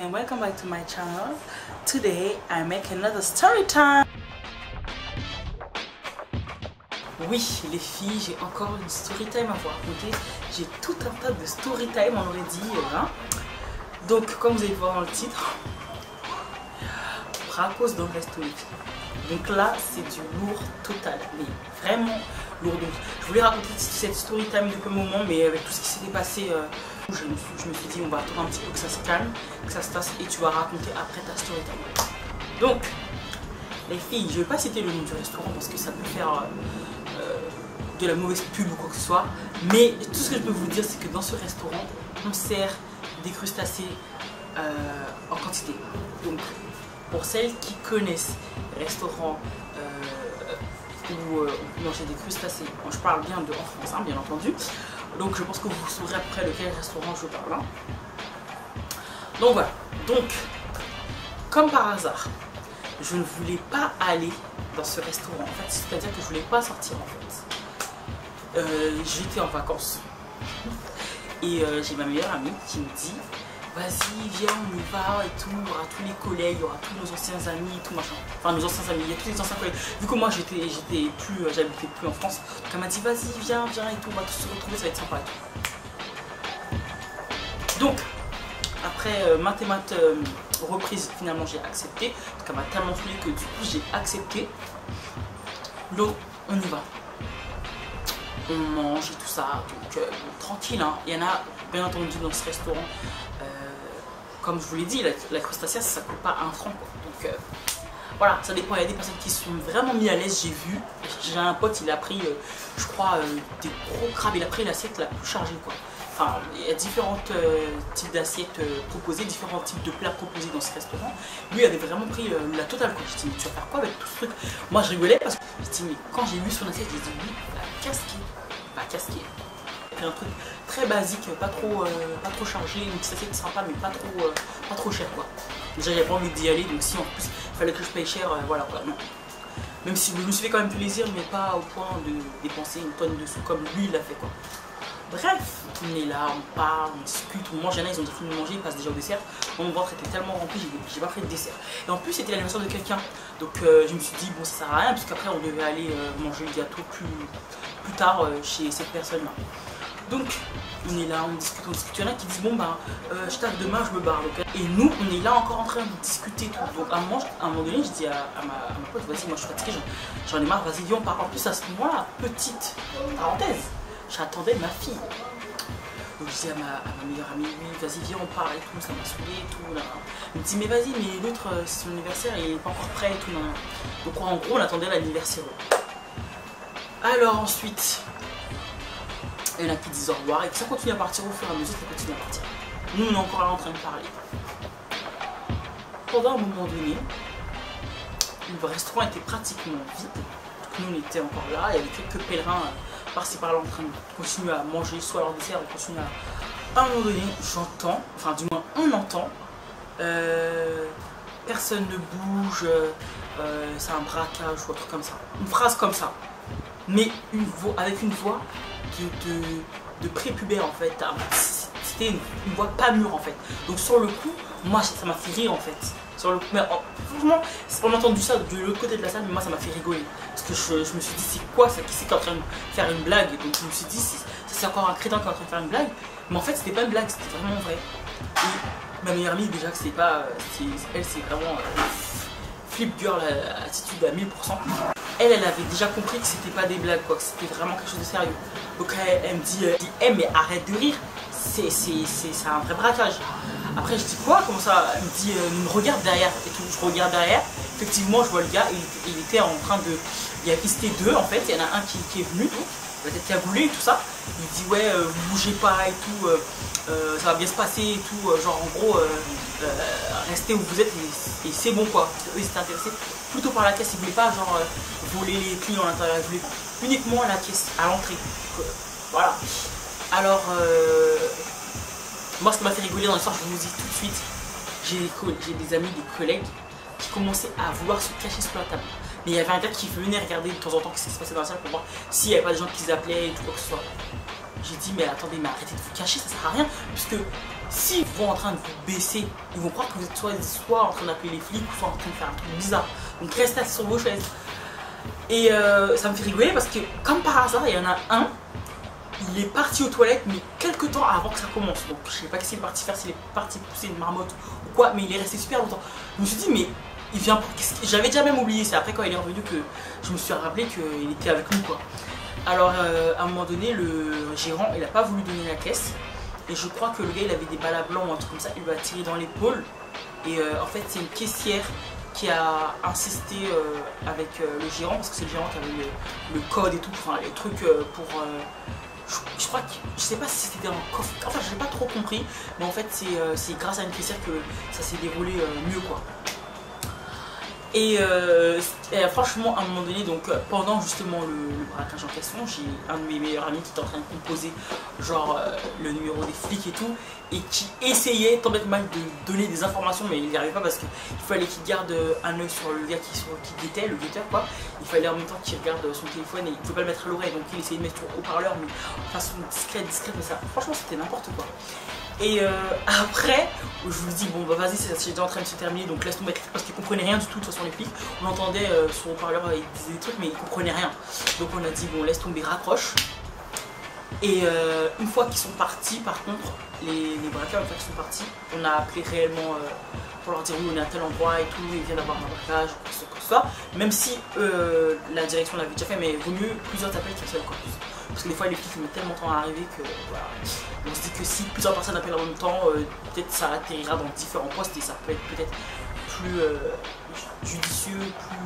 and welcome back to my channel. Today I make another story time. Oui les filles, j'ai encore une story time à vous raconter. J'ai tout un tas de story time, on aurait dit hein. Donc comme vous allez voir dans le titre, Bracos dans le resto. Donc là c'est du lourd total, mais vraiment lourd. Donc je voulais raconter cette story time depuis un moment, mais avec tout ce qui s'était passé, je me suis dit on va attendre un petit peu que ça se calme, que ça se tasse et tu vas raconter après ta story time. Donc les filles, je ne vais pas citer le nom du restaurant parce que ça peut faire de la mauvaise pub ou quoi que ce soit, mais tout ce que je peux vous dire c'est que dans ce restaurant on sert des crustacés en quantité. Donc pour celles qui connaissent les restaurants où on peut manger des crustacés, bon, je parle bien de en France hein, bien entendu, donc je pense que vous saurez à peu près lequel restaurant je parle hein. Donc voilà, donc comme par hasard je ne voulais pas aller dans ce restaurant en fait, c'est à dire que je voulais pas sortir en fait. J'étais en vacances et j'ai ma meilleure amie qui me dit vas-y viens on y va et tout, il y aura tous les collègues, il y aura tous nos anciens amis et tout machin, enfin nos anciens amis, il y a tous les anciens collègues, vu que moi j'habitais plus en France, donc elle m'a dit vas-y viens et tout, on va tous se retrouver, ça va être sympa et tout. Donc après maintes et maintes reprises finalement j'ai accepté, donc elle m'a tellement saoulée que du coup j'ai accepté. Donc on y va, on mange et tout ça, donc bon, tranquille hein. Il y en a bien entendu dans ce restaurant, comme je vous l'ai dit, la crustacea ça coûte pas 1 franc quoi. Donc voilà, ça dépend, il y a des personnes qui sont vraiment mis à l'aise, j'ai vu, j'ai un pote il a pris je crois des gros crabes, il a pris l'assiette la plus chargée quoi. Enfin, il y a différents types d'assiettes proposées, différents types de plats proposés dans ce restaurant. Lui il avait vraiment pris la totale quoi. Je dit mais tu vas faire quoi avec tout ce truc? Moi je rigolais parce que je dis mais quand j'ai vu son assiette, je dit oui, va casquer. Un truc très basique, pas trop chargé, une petite assiette sympa mais pas trop cher quoi. Déjà j'avais pas envie d'y aller, donc si en plus il fallait que je paye cher, voilà quoi, non. Même si je me suis fait quand même plaisir, mais pas au point de dépenser une tonne de sous comme lui il l'a fait quoi. Bref, on est là, on parle, on discute, on mange, il y en a ils ont déjà fini de manger, ils passent déjà au dessert. Mon ventre était tellement rempli, j'ai pas pris de dessert. Et en plus c'était l'anniversaire de quelqu'un, donc je me suis dit bon ça sert à rien, puisqu'après on devait aller manger le gâteau plus tard chez cette personne là. Donc on est là, on discute, il y en a qui disent bon ben je tape demain, je me barre. Donc, et nous on est là encore en train de discuter tout. Donc à un moment donné je dis à ma pote vas-y moi je suis fatiguée, j'en ai marre, vas-y viens on part. En plus à ce moment-là, petite parenthèse, j'attendais ma fille. Donc je dis à ma meilleure amie oui vas-y viens on part et tout, ça m'a saoulé et tout là. Elle me dit mais vas-y mais l'autre c'est son anniversaire et il n'est pas encore prêt et tout là. Donc en gros on attendait l'anniversaire. Alors ensuite il y en a qui disent au revoir et que ça continue à partir au fur et à mesure, ça continue à partir. Nous, on est encore là en train de parler. Pendant un moment donné, le restaurant était pratiquement vide. Donc nous, on était encore là. Il y avait quelques pèlerins par-ci par-là en train de continuer à manger, soit leur dessert, ou continuer à... À un moment donné, j'entends, enfin du moins on entend, personne ne bouge, c'est un braquage ou un truc comme ça. Une phrase comme ça. Mais avec une voix de prépubère en fait. C'était une voix pas mûre en fait. Donc sur le coup, moi ça m'a fait rire en fait. Sur le coup, mais franchement, on a entendu ça de l'autre côté de la salle, mais moi ça m'a fait rigoler. Parce que je me suis dit c'est quoi ça, qui c'est qui est en train de faire une blague? Et donc je me suis dit c'est encore un crétin qui est en train de faire une blague. Mais en fait c'était pas une blague, c'était vraiment vrai. Et ma meilleure amie déjà que c'est pas, elle c'est vraiment flip girl attitude à 1000%. Elle avait déjà compris que c'était pas des blagues quoi, que c'était vraiment quelque chose de sérieux. Donc elle me dit hey, mais arrête de rire, c'est un vrai braquage. Après je dis quoi, comment ça? Elle me dit regarde derrière et tout. Je regarde derrière, effectivement je vois le gars, il était en train de, ils étaient deux en fait, il y en a un qui est venu, donc, la tête cagoulée et tout ça. Il dit ouais vous bougez pas et tout, ça va bien se passer et tout, genre en gros restez où vous êtes et c'est bon quoi. Eux ils étaient intéressés plutôt par la caisse, ils voulaient pas genre voler les clients à l'intérieur, ils voulaient uniquement à la caisse, à l'entrée. Voilà. Alors moi ce qui m'a fait rigoler dans l'histoire, je vous dis tout de suite, j'ai des amis, des collègues qui commençaient à vouloir se cacher sous la table. Mais il y avait un gars qui venait regarder de temps en temps ce qui se passait dans la salle pour voir s'il n'y avait pas des gens qui appelaient et tout quoi que ce soit. J'ai dit mais attendez, mais arrêtez de vous cacher, ça sert à rien, puisque s'ils vont en train de vous baisser, ils vont croire que vous êtes soit en train d'appeler les flics, ou soit en train de faire un truc bizarre. Donc restez assis sur vos chaises. Et ça me fait rigoler parce que comme par hasard, il y en a un, il est parti aux toilettes mais quelques temps avant que ça commence. Donc je sais pas ce qu'il est parti faire, s'il est parti pousser une marmotte ou quoi, mais il est resté super longtemps. Je me suis dit mais il vient pour... J'avais déjà même oublié, c'est après quand il est revenu que je me suis rappelé qu'il était avec nous quoi. Alors à un moment donné, le gérant il a pas voulu donner la caisse. Et je crois que le gars il avait des balles à blanc ou un truc comme ça, il lui a tiré dans l'épaule. Et en fait c'est une caissière qui a insisté avec le gérant, parce que c'est le gérant qui avait le code et tout, enfin les trucs pour... je crois que, je sais pas si c'était un coffre, enfin je n'ai pas trop compris, mais en fait c'est grâce à une caissière que ça s'est déroulé mieux quoi. Et franchement à un moment donné, donc pendant justement le braquage en question, j'ai un de mes meilleurs amis qui était en train de composer genre le numéro des flics et tout, et qui essayait tant bien que mal de donner des informations, mais il n'y arrivait pas parce qu'il fallait qu'il garde un œil sur le gars qui guettait, le guetteur quoi. Il fallait en même temps qu'il regarde son téléphone et il ne pouvait pas le mettre à l'oreille, donc il essayait de mettre au haut-parleur, mais de façon discrète, mais ça, franchement c'était n'importe quoi. Et après, je vous dis, bon bah vas-y, c'est déjà en train de se terminer, donc laisse tomber, parce qu'ils comprenaient rien du tout, de toute façon les flics. On entendait son haut-parleur, il disait des trucs, mais ils comprenaient rien. Donc on a dit, bon laisse tomber, raccroche. Et une fois qu'ils sont partis, par contre, les braqueurs, une fois qu'ils sont partis, on a appelé réellement pour leur dire oui, on est à tel endroit et tout, ils viennent d'avoir un braquage, ou quoi que ce soit. Même si la direction l'avait déjà fait, mais vaut mieux plusieurs appels qu'un seul encore plus. Parce que des fois les flics mettent tellement de temps à arriver que voilà. On se dit que si plusieurs personnes appellent en même temps, peut-être ça atterrira dans différents postes et ça peut être peut-être plus judicieux,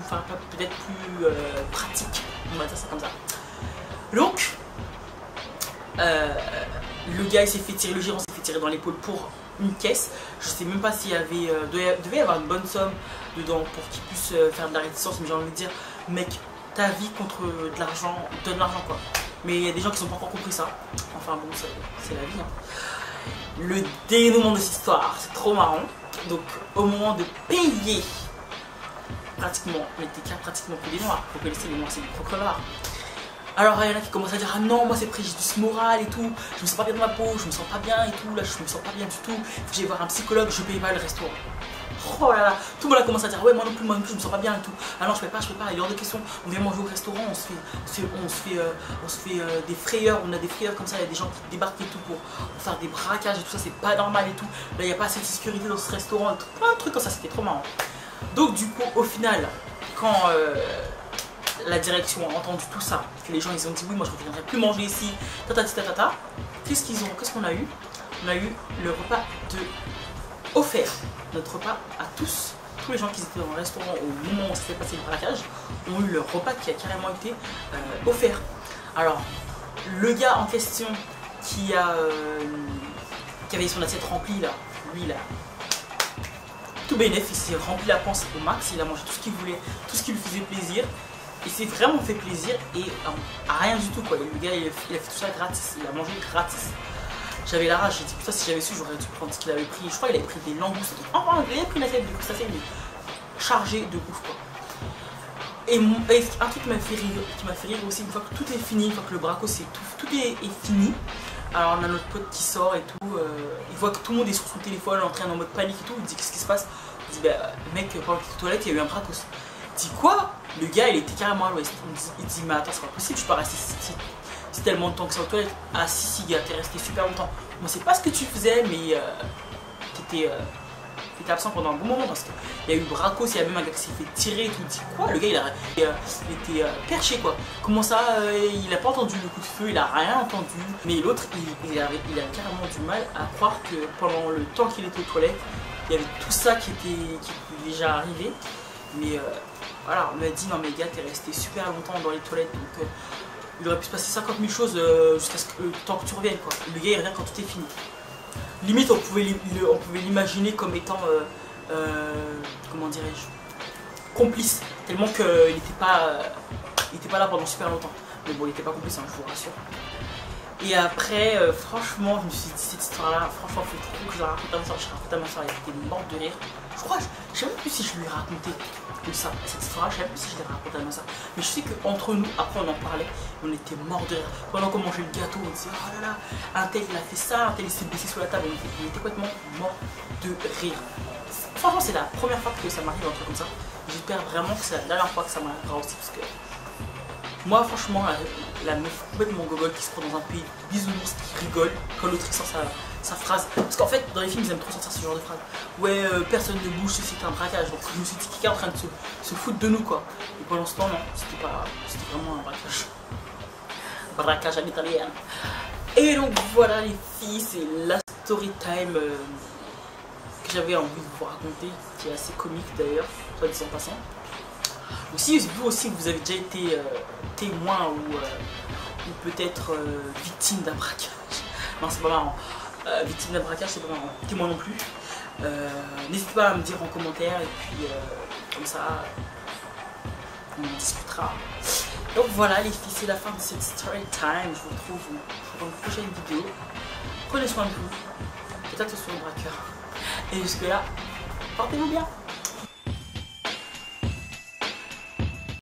enfin peut-être plus pratique, on va dire ça comme ça. Donc le gars il s'est fait tirer, le gérant s'est fait tirer dans l'épaule pour une caisse. Je sais même pas s'il y avait, devait y avoir une bonne somme dedans pour qu'il puisse faire de la réticence, mais j'ai envie de dire mec, ta vie contre de l'argent, donne l'argent quoi. Mais il y a des gens qui n'ont pas encore compris ça. Enfin bon, c'est la vie. Hein. Le dénouement de cette histoire, c'est trop marrant. Donc au moment de payer, pratiquement, on était pratiquement que des noirs. Vous connaissez les noirs, c'est des procureurs noirs. Alors il y en a qui commencent à dire ah non, moi c'est préjudice moral et tout. Je me sens pas bien dans ma peau, je me sens pas bien et tout. Là je me sens pas bien du tout. Faut que j'aille voir un psychologue, je paye pas le restaurant. Oh là là, tout le monde a commencé à dire ouais moi non plus je me sens pas bien et tout. Ah non je peux pas, il est hors de question, on vient manger au restaurant, on se fait des frayeurs, on a des frayeurs comme ça, il y a des gens qui débarquent et tout pour faire des braquages et tout ça, c'est pas normal et tout. Là il n'y a pas assez de sécurité dans ce restaurant, plein de trucs comme ça, c'était trop marrant. Donc du coup au final, quand la direction a entendu tout ça, que les gens ils ont dit oui moi je ne reviendrai plus manger ici, qu'est-ce qu'on a eu? On a eu le repas offert, notre repas à tous les gens qui étaient dans le restaurant au moment où s'est passé le braquage ont eu leur repas qui a carrément été offert. Alors le gars en question qui avait son assiette remplie là, lui là, tout bénéf, il s'est rempli la panse au max, il a mangé tout ce qu'il voulait, tout ce qui lui faisait plaisir. Il s'est vraiment fait plaisir et à rien du tout quoi. Le gars il a fait tout ça gratis, il a mangé gratis. J'avais la rage, j'ai dit putain si j'avais su j'aurais dû prendre ce qu'il avait pris. Je crois qu'il avait pris des langoustes. Enfin il avait pris une assiette de crustacés mais chargée de ouf quoi. Et un truc qui m'a fait rire aussi, une fois que tout est fini, une fois que le braco c'est tout est fini. Alors on a notre pote qui sort et tout, il voit que tout le monde est sur son téléphone, en train en mode panique et tout, il dit qu'est-ce qui se passe? Il dit bah mec pendant que tu es aux toilettes il y a eu un bracos. Il dit quoi? Le gars il était carrément à l'ouest. Il dit mais attends c'est pas possible, je peux pas rester c'est tellement de temps que ça aux toilettes. Ah si gars, t'es resté super longtemps. Moi c'est pas ce que tu faisais mais t'étais absent pendant un bon moment parce qu'il y a eu bracos, il y a même un gars qui s'est fait tirer et tout. Il dit quoi? Le gars il était perché quoi. Comment ça il a pas entendu le coup de feu, il a rien entendu. Mais l'autre il a carrément du mal à croire que pendant le temps qu'il était aux toilettes, il y avait tout ça qui était déjà arrivé. Mais voilà, on m'a dit non mais gars t'es resté super longtemps dans les toilettes donc il aurait pu se passer 50 000 choses jusqu'à ce que le temps que tu reviennes quoi. Le gars il revient quand tout est fini. Limite on pouvait l'imaginer comme étant comment dirais-je, complice, tellement qu'il n'était pas là pendant super longtemps. Mais bon il n'était pas complice hein, je vous rassure. Et après franchement je me suis dit cette histoire là, franchement il faut trop que je la raconte à ma soeur, elle était morte de rire. Je crois, je sais même plus si je lui ai raconté comme ça, cette histoire, je sais même plus si je l'ai raconté comme ça. Mais je sais qu'entre nous, après on en parlait, on était morts de rire. Pendant qu'on mangeait le gâteau, on disait oh là là, un tel il a fait ça, un tel il s'est baissé sous la table, on était complètement morts de rire. Franchement, c'est la première fois que ça m'arrive un truc comme ça. J'espère vraiment que c'est la dernière fois que ça m'arrivera aussi parce que moi, franchement, la meuf complètement gogol qui se prend dans un pays bisounours qui rigole quand l'autre sort sa phrase. Parce qu'en fait, dans les films, ils aiment trop sortir ce genre de phrase. Ouais, personne ne bouge, c'est un braquage. Donc je me suis dit qu'il est en train de se foutre de nous, quoi. Et pendant ce temps, non, c'était vraiment un braquage. Braquage à l'italienne. Et donc voilà, les filles, c'est la story time que j'avais envie de vous raconter, qui est assez comique d'ailleurs, soit dit en passant. Donc si vous aussi vous avez déjà été témoin ou peut-être victime d'un braquage, non c'est pas marrant, victime d'un braquage c'est pas marrant, témoin non plus, n'hésitez pas à me dire en commentaire et puis comme ça on en discutera. Donc voilà les filles, c'est la fin de cette story time, je vous retrouve dans une prochaine vidéo, prenez soin de vous, et attention au braqueur, et jusque là, portez-vous bien.